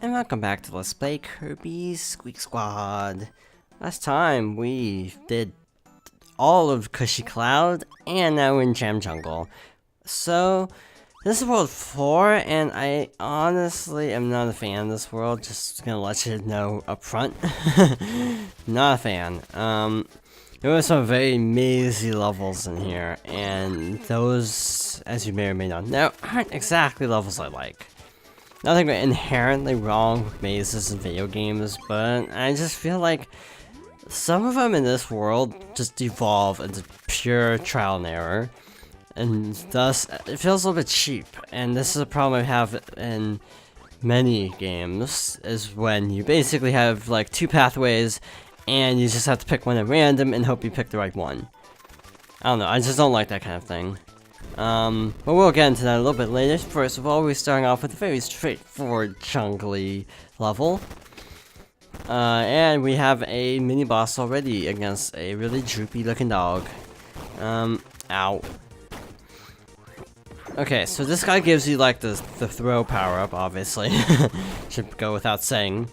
And welcome back to Let's Play Kirby's Squeak Squad. Last time we did all of Cushy Cloud, and now we're in Jam Jungle. So, this is World 4, and I honestly am not a fan of this world, just gonna let you know up front. Not a fan. There were some very mazy levels in here, and those, as you may or may not know, aren't exactly levels I like. Nothing inherently wrong with mazes in video games, but I just feel like some of them in this world just devolve into pure trial and error, and thus it feels a little bit cheap. And this is a problem I have in many games, is when you basically have like two pathways and you just have to pick one at random and hope you pick the right one. I don't know, I just don't like that kind of thing. But we'll get into that a little bit later. First of all, we're starting off with a very straightforward jungly level. And we have a mini boss already against a really droopy looking dog. Ow. Okay, so this guy gives you like the throw power up, obviously. Should go without saying.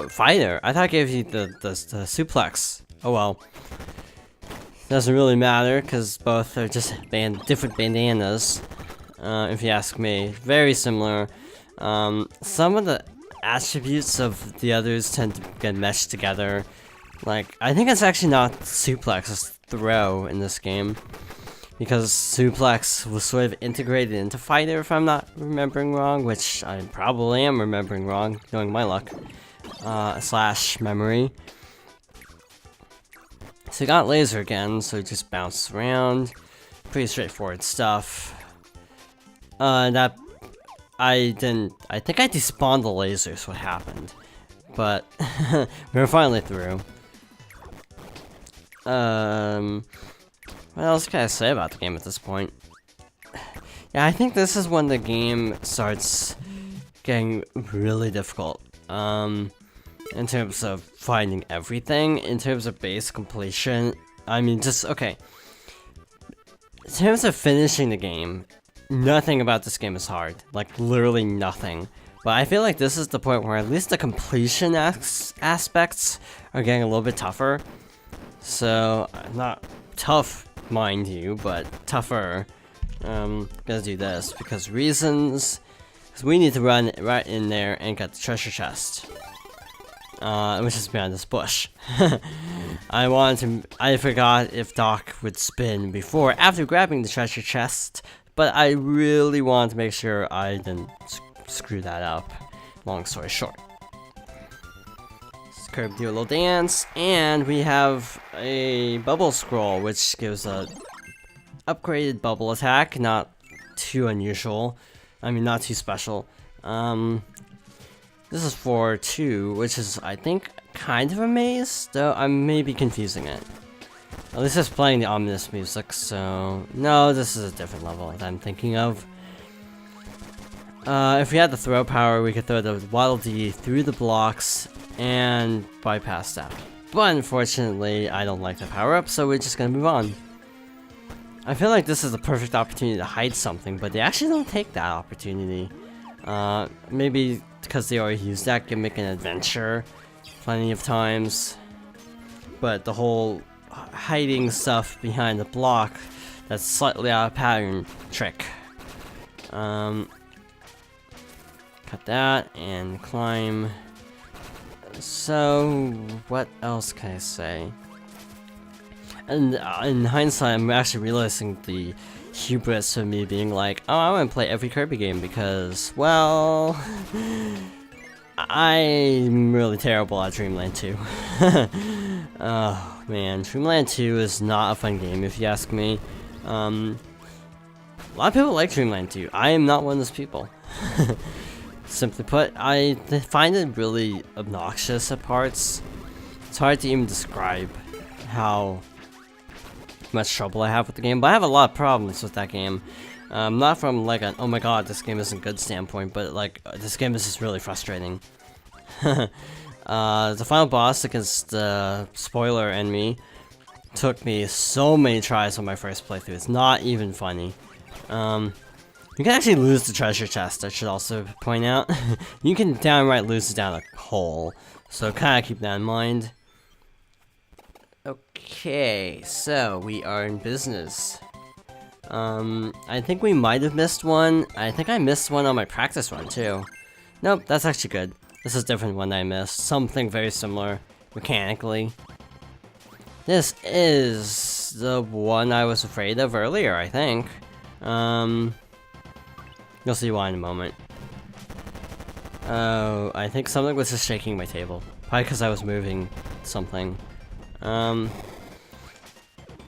Fighter. I thought it gave you the suplex. Oh well. Doesn't really matter, because both are just different bandanas, if you ask me. Very similar. Some of the attributes of the others tend to get meshed together. Like, I think it's actually not suplex, it's throw in this game. Because suplex was sort of integrated into fighter, if I'm not remembering wrong, which I probably am remembering wrong, knowing my luck. Slash memory. So you got laser again, so just bounce around. Pretty straightforward stuff. I think I despawned the lasers, what happened. But we're finally through. What else can I say about the game at this point? Yeah, I think this is when the game starts getting really difficult. In terms of finding everything, in terms of base completion, I mean, just, okay. In terms of finishing the game, nothing about this game is hard. Like, literally nothing. But I feel like this is the point where at least the completion aspects are getting a little bit tougher. So, not tough, mind you, but tougher. Gonna do this, because reasons. Because we need to run right in there and get the treasure chest. Which is behind this bush. I forgot if Doc would spin before, after grabbing the treasure chest, but I really wanted to make sure I didn't screw that up. Long story short. Let's Kirby do a little dance, and we have a bubble scroll, which gives a upgraded bubble attack, not too unusual. I mean, not too special. This is for 2, which is, I think, kind of a maze, though I may be confusing it. At least it's playing the ominous music, so... No, this is a different level that I'm thinking of. If we had the throw power, we could throw the Waddle Dee through the blocks and bypass that. But unfortunately, I don't like the power-up, so we're just gonna move on. I feel like this is the perfect opportunity to hide something, but they actually don't take that opportunity. Maybe because they already used that gimmick in Adventure plenty of times. But the whole hiding stuff behind the block that's slightly out of pattern trick. Cut that and climb. So, what else can I say? And in hindsight, I'm actually realizing the hubris of me being like, oh, I want to play every Kirby game because, well, I'm really terrible at Dreamland 2. Oh man, Dreamland 2 is not a fun game if you ask me. A lot of people like Dreamland 2. I am not one of those people. Simply put, I find it really obnoxious at parts. It's hard to even describe how much trouble I have with the game, but I have a lot of problems with that game. Not from like an, oh my god, this game isn't good standpoint, but like, this game is just really frustrating. The final boss against the spoiler and me took me so many tries on my first playthrough, it's not even funny. You can actually lose the treasure chest, I should also point out. You can downright lose it down a hole, so kind of keep that in mind. Okay, so we are in business. I think we might have missed one. I think I missed one on my practice run too. Nope, that's actually good. This is a different one that I missed. Something very similar mechanically. This is the one I was afraid of earlier, I think. You'll see why in a moment. Oh, I think something was just shaking my table. Probably because I was moving something.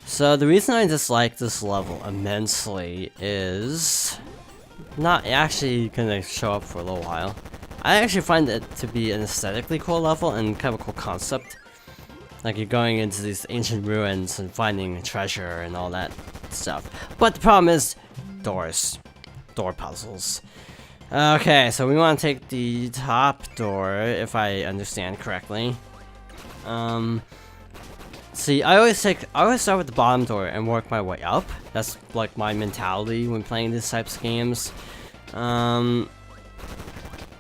So the reason I dislike this level immensely is not actually gonna show up for a little while. I actually find it to be an aesthetically cool level and kind of a cool concept. Like you're going into these ancient ruins and finding treasure and all that stuff. But the problem is doors. Door puzzles. Okay, so we want to take the top door, if I understand correctly. See, I always start with the bottom door and work my way up. That's like my mentality when playing these types of games.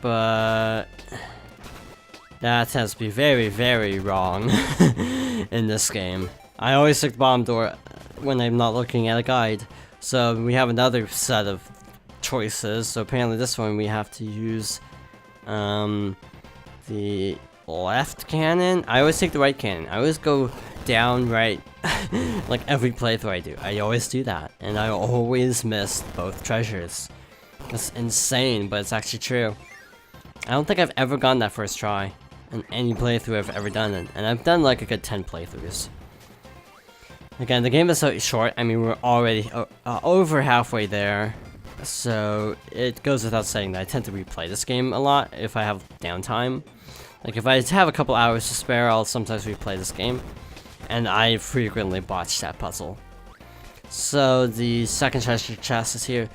But that tends to be very, very wrong in this game. I always take the bottom door when I'm not looking at a guide. So we have another set of choices. So apparently this one we have to use the left cannon. I always take the right cannon. I always go down right like every playthrough I do. I always do that, and I always miss both treasures. That's insane, but it's actually true. I don't think I've ever gotten that first try in any playthrough I've ever done it, and I've done like a good 10 playthroughs. Again, the game is so short. I mean, we're already over halfway there, so it goes without saying that I tend to replay this game a lot if I have downtime. Like if I have a couple hours to spare, I'll sometimes replay this game, and I frequently botch that puzzle. So the second treasure chest is here,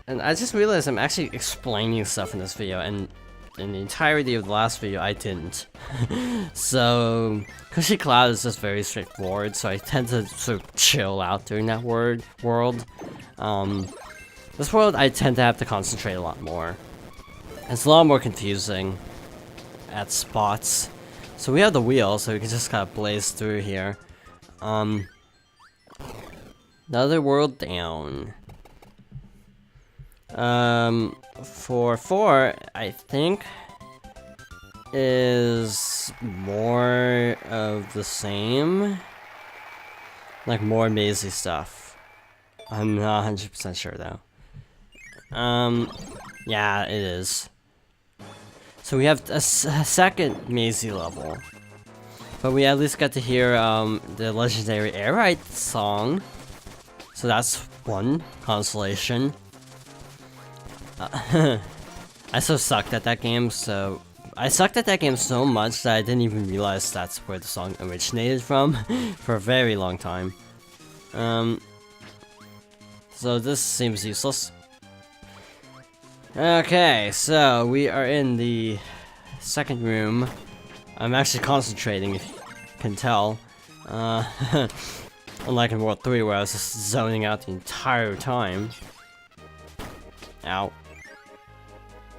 and I just realized I'm actually explaining stuff in this video, and in the entirety of the last video I didn't. So Cushy Cloud is just very straightforward, so I tend to sort of chill out during that world. This world I tend to have to concentrate a lot more. It's a lot more confusing at spots. So we have the wheel, so we can just kind of blaze through here. Another world down. For 4, I think, is more of the same. Like more mazy stuff. I'm not 100% sure though. Yeah, it is. So we have a second mazy level. But we at least got to hear the legendary Airite song. So that's one consolation. I so sucked at that game, so much that I didn't even realize that's where the song originated from for a very long time. So this seems useless. Okay, so we are in the second room. I'm actually concentrating, if you can tell. Unlike in World 3 where I was just zoning out the entire time. Ow.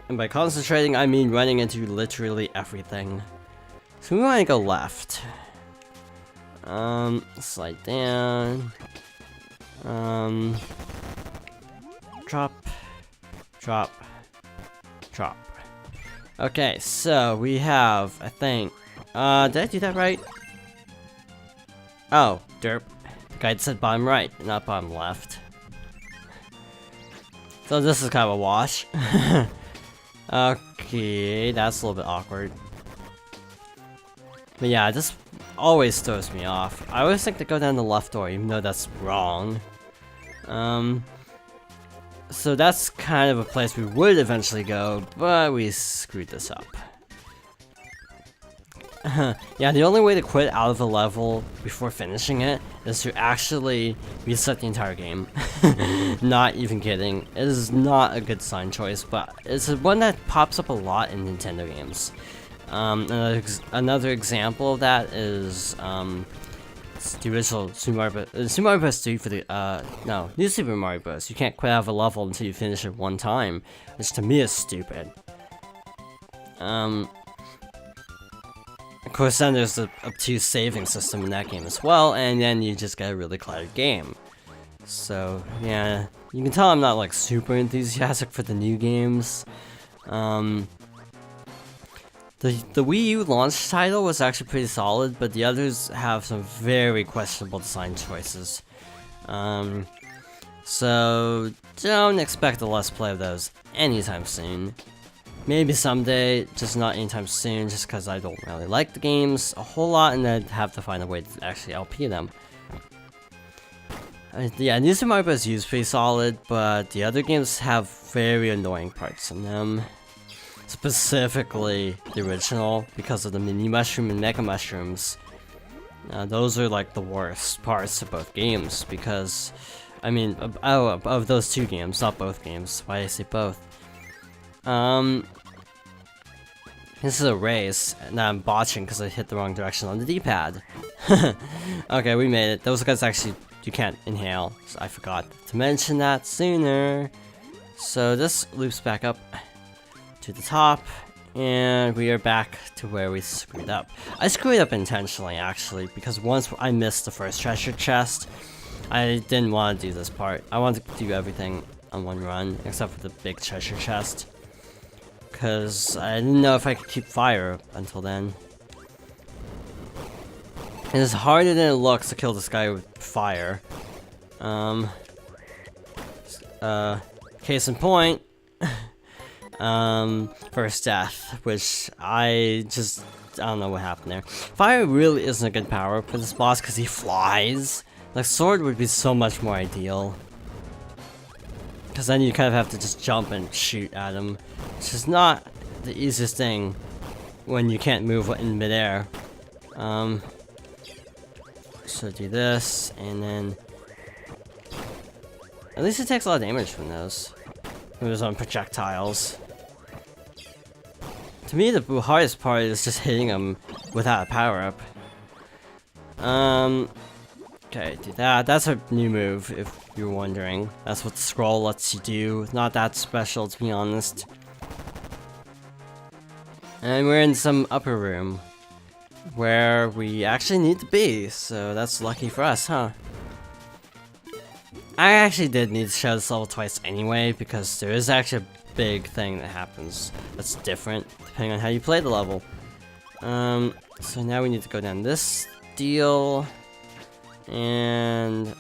And by concentrating, I mean running into literally everything. So we want to go left. Slide down. Drop. Drop. Drop. Okay, so we have, I think... did I do that right? Oh, derp. The guide said bottom right, not bottom left. So this is kind of a wash. Okay, that's a little bit awkward. But yeah, this always throws me off. I always think to go down the left door, even though that's wrong. So that's kind of a place we would eventually go, but we screwed this up. Yeah, the only way to quit out of a level before finishing it is to actually reset the entire game. Not even kidding. It is not a good sign choice, but it's one that pops up a lot in Nintendo games. Another example of that is It's the original Super Mario Bros. 3 for the, no, New Super Mario Bros. You can't quit out of a level until you finish it one time, which to me is stupid. Of course, then there's the obtuse saving system in that game as well, and then you just get a really cluttered game. So, yeah, you can tell I'm not, like, super enthusiastic for the new games. The Wii U launch title was actually pretty solid, but the others have some very questionable design choices. So don't expect a Let's Play of those anytime soon. Maybe someday, just not anytime soon, just because I don't really like the games a whole lot, and I'd have to find a way to actually LP them. Yeah, New Super Mario Bros. U is pretty solid, but the other games have very annoying parts in them. Specifically the original, because of the mini mushroom and mega mushrooms. Those are like the worst parts of both games, because I mean of those two games, not both games. Why did I say both? This is a race, and I'm botching because I hit the wrong direction on the D-pad. Okay, we made it. Those guys actually, you can't inhale, so I forgot to mention that sooner. So this loops back up to the top, and we are back to where we screwed up. I screwed up intentionally, actually, because once I missed the first treasure chest, I didn't want to do this part. I wanted to do everything on one run, except for the big treasure chest, because I didn't know if I could keep fire until then. It is harder than it looks to kill this guy with fire. Case in point, first death, which I don't know what happened there. Fire really isn't a good power for this boss because he flies. Like, sword would be so much more ideal, because then you kind of have to just jump and shoot at him, which is not the easiest thing when you can't move in midair. So do this, and then at least it takes a lot of damage from those. From those on projectiles. To me, the hardest part is just hitting them without a power-up. Okay, do that. That's a new move, if you're wondering. That's what the scroll lets you do. Not that special, to be honest. And we're in some upper room, where we actually need to be, so that's lucky for us, huh? I actually did need to show this level twice anyway, because there is actually a big thing that happens that's different depending on how you play the level. So now we need to go down this deal, and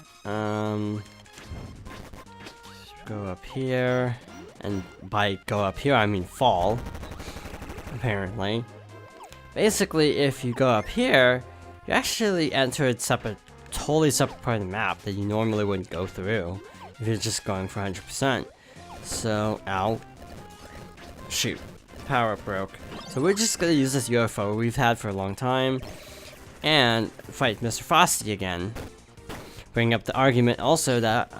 go up here, and by go up here I mean fall, apparently. Basically, if you go up here, you actually enter a totally separate part of the map that you normally wouldn't go through if you're just going for 100%. So, ow. Shoot. Power up broke. So we're just gonna use this UFO we've had for a long time and fight Mr. Frosty again. Bring up the argument also that,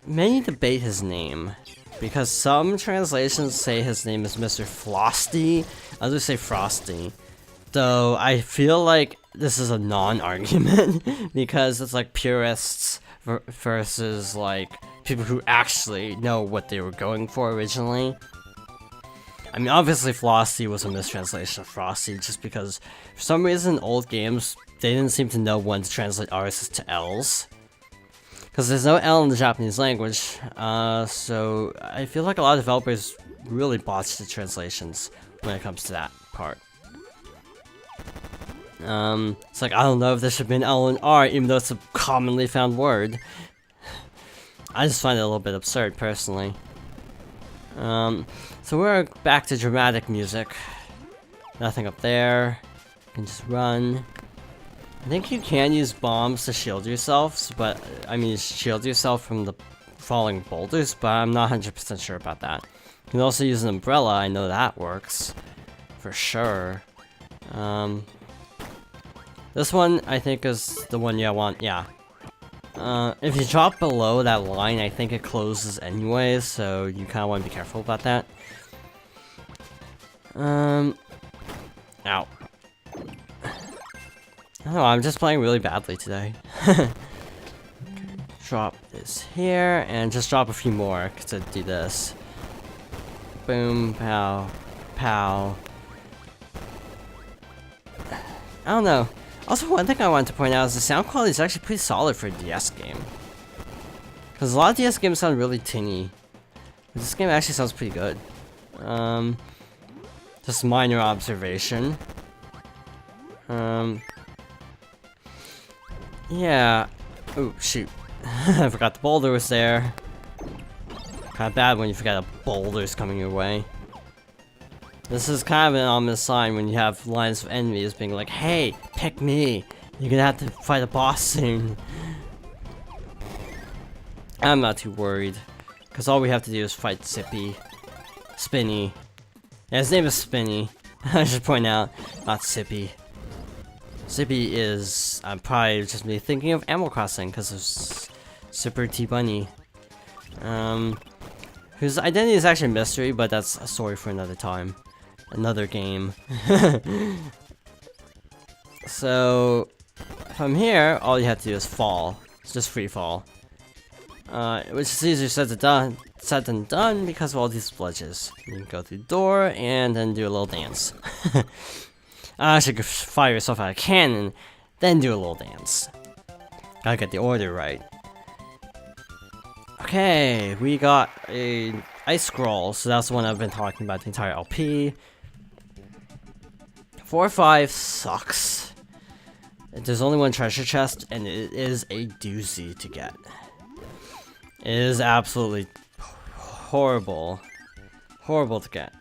many debate his name, because some translations say his name is Mr. Flosty, others say Frosty. Though I feel like this is a non-argument, because it's like purists versus like people who actually know what they were going for originally. I mean, obviously Flosty was a mistranslation of Frosty, just because for some reason old games, they didn't seem to know when to translate R's to L's. Because there's no L in the Japanese language, so I feel like a lot of developers really botched the translations when it comes to that part. It's like, I don't know if there should be an L and R, even though it's a commonly found word. I just find it a little bit absurd, personally. So we're back to dramatic music. Nothing up there. You can just run. I think you can use bombs to shield yourselves, but I mean shield yourself from the falling boulders, but I'm not 100% sure about that. You can also use an umbrella, I know that works. For sure. This one, I think, is the one you want, yeah. If you drop below that line, I think it closes anyways, so you kind of want to be careful about that. Ow. I don't know, I'm just playing really badly today. Okay, drop this here, and just drop a few more to do this. Boom, pow, pow. I don't know. Also, one thing I wanted to point out is the sound quality is actually pretty solid for a DS game. Because a lot of DS games sound really tinny. But this game actually sounds pretty good. Just minor observation. Yeah. Oh, shoot. I forgot the boulder was there. Kinda bad when you forget a boulder's coming your way. This is kind of an ominous sign when you have lines of enemies being like, hey, pick me. You're gonna have to fight a boss soon. I'm not too worried. Because all we have to do is fight Spinny. Yeah, his name is Spinny. I should point out, not Sippy. Sippy is, I'm probably just me thinking of Animal Crossing because of Sipper T Bunny. Whose identity is actually a mystery, but that's a story for another time. Another game. So, from here, all you have to do is fall. It's just free fall. Which is easier said than done because of all these ledges. You can go through the door and then do a little dance. Actually, fire yourself out of a cannon, then do a little dance. Gotta get the order right. Okay, we got a ice scroll, so that's the one I've been talking about the entire LP. 4-5 sucks. There's only one treasure chest, and it is a doozy to get. It is absolutely horrible. Horrible to get.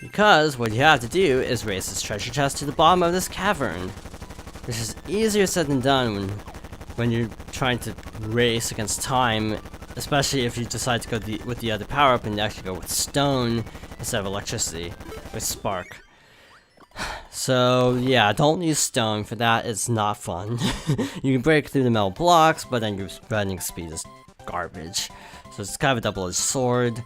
Because what you have to do is raise this treasure chest to the bottom of this cavern. Which is easier said than done when you're trying to race against time. Especially if you decide to go with the other power-up and actually go with stone instead of electricity. With spark. So yeah, don't use stone for that, it's not fun. You can break through the metal blocks, but then your running speed is garbage. So it's kind of a double-edged sword.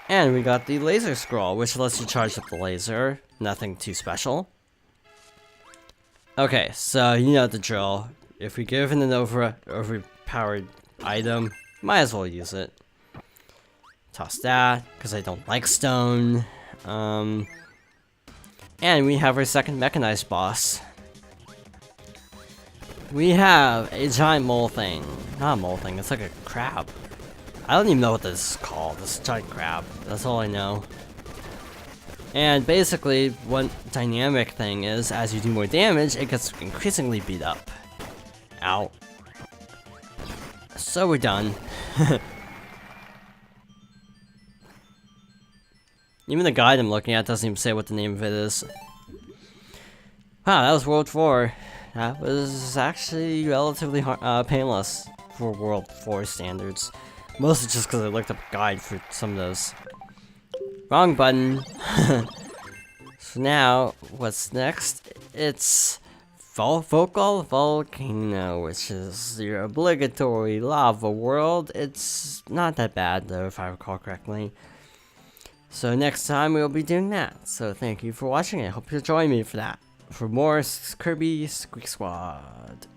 And we got the laser scroll, which lets you charge up the laser. Nothing too special. Okay, so you know the drill. If we give an overpowered item, might as well use it. Toss that, because I don't like stone. And we have our second mechanized boss. We have a giant mole thing. Not a mole thing, it's like a crab. I don't even know what this is called. This giant crab. That's all I know. And basically, one dynamic thing is, as you do more damage, it gets increasingly beat up. Ow. So we're done. Even the guide I'm looking at doesn't even say what the name of it is. Wow, that was World 4. That was actually relatively painless for World 4 standards. Mostly just because I looked up a guide for some of those. Wrong button. So now, what's next? It's Vocal Volcano, which is your obligatory lava world. It's not that bad though, if I recall correctly. So next time we'll be doing that. So thank you for watching. I hope you'll join me for that. For more Kirby Squeak Squad.